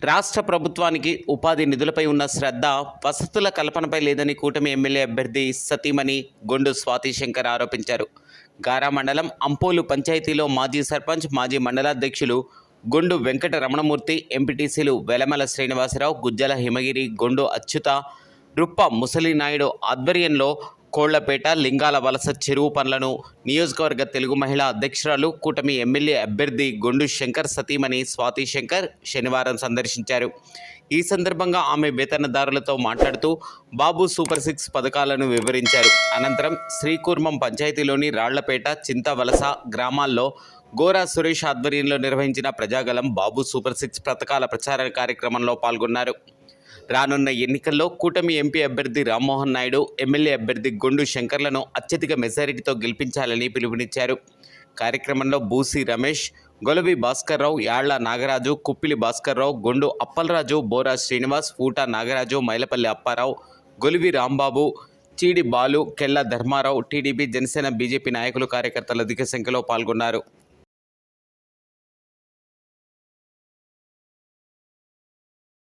రాష్ట్ర ప్రభుత్వానికి ఉపాధి నిధులపై ఉన్న శ్రద్ధ వసతుల కల్పనపై లేదని కూటమి ఎమ్మెల్యే అభ్యర్థి సతీమణి గొండు స్వాతి శంకర్ ఆరోపించారు. గారా మండలం అంపోలు పంచాయతీలో మాజీ సర్పంచ్, మాజీ మండలాధ్యక్షులు గొండు వెంకట రమణమూర్తి, ఎంపీటీసీలు వెలమల శ్రీనివాసరావు, గుజ్జల హిమగిరి, గొండు అచ్యుత, రుప్ప ముసలినాయుడు ఆధ్వర్యంలో కోళ్లపేట, లింగాల వలస చెరువు పనులను నియోజకవర్గ తెలుగు మహిళా అధ్యక్షురాలు, కూటమి ఎమ్మెల్యే అభ్యర్థి గొండు శంకర్ సతీమణి స్వాతి శంకర్ శనివారం సందర్శించారు. ఈ సందర్భంగా ఆమె వేతనదారులతో మాట్లాడుతూ బాబు సూపర్ 6 పథకాలను వివరించారు. అనంతరం శ్రీకూర్మం పంచాయతీలోని రాళ్లపేట, చింతవలస గ్రామాల్లో గోరా సురేష్ ఆధ్వర్యంలో నిర్వహించిన ప్రజాగలం బాబు సూపర్ 6 పథకాల ప్రచార కార్యక్రమంలో పాల్గొన్నారు. రానున్న ఎన్నికల్లో కూటమి ఎంపీ అభ్యర్థి రామ్మోహన్ నాయుడు, ఎమ్మెల్యే అభ్యర్థి గొండు శంకర్లను అత్యధిక మెజారిటీతో గెలిపించాలని పిలుపునిచ్చారు. కార్యక్రమంలో బూసి రమేష్, గొలవి భాస్కర్రావు, యాళ్ల నాగరాజు, కుప్పిలి భాస్కర్రావు, గొండు అప్పలరాజు, బోరా శ్రీనివాస్, పూట నాగరాజు, మైలపల్లి అప్పారావు, గొలివి రాంబాబు, చీడి బాలు, కెళ్ల ధర్మారావు, టీడీపీ, జనసేన, బీజేపీ నాయకులు, కార్యకర్తలు అధిక సంఖ్యలో పాల్గొన్నారు.